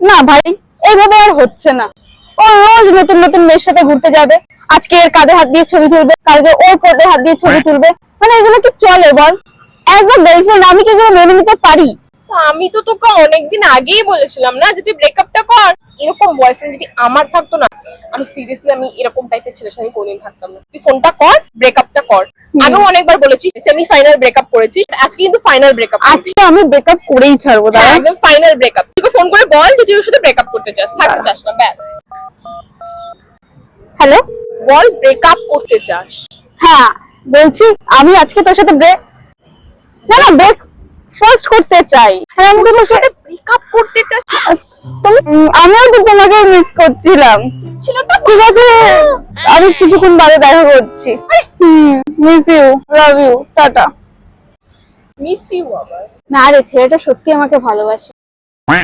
না ভাই, এইভাবে আর হচ্ছে না। ও রোজ নতুন নতুন মেয়ের সাথে ঘুরতে যাবে, আজকে এর কাঁধে হাত দিয়ে ছবি তুলবে, কালকে ওর কাঁধে হাত দিয়ে ছবি তুলবে। মানে এগুলো কি চলে বল? অ্যাজ আ গার্লফ্রেন্ড আমি কি এগুলো মেনে নিতে পারি? তো আমি তো তোকে অনেকদিন আগেই বলেছিলাম না, যদি ব্রেকআপটা কর। এরকম বয়ফ্রেন্ড যদি আমার থাকতো না, আমি সিরিয়াসলি আমি এরকম টাইপের ছেলের সাথে কোনদিন থাকতাম না। তুই ফোনটা কর, ব্রেকআপটা কর। আগেও অনেকবার বলেছি সেমি ফাইনাল ব্রেকআপ করেছি, আজকে কিন্তু ফাইনাল ব্রেকআপ। আজকে আমি ব্রেকআপ করেই ছাড়বো। হ্যাঁ, দাঁড়া, একদম ফাইনাল ব্রেকআপ। তুই ফোন করে বল যে তুই ওর সাথে ব্রেকআপ করতে চাস, থাকতে চাস না, ব্যাস। হ্যালো। বল ব্রেকআপ করতে চাস। হ্যাঁ বলছি, আমি আজকে তোর সাথে না না ব্রেক ফার্স্ট করতে চাই। হ্যাঁ আমি তোর সাথে ব্রেকআপ করতে চাস? আমিও তো তোমাকে মিস করছিলাম। ছেলেটা ঠিক আছে, আমি কিছুক্ষণ বাদে দেখা করছি। Miss you, love you, tata. Miss you আবার। না রে, ছেলেটা সত্যি আমাকে ভালোবাসে।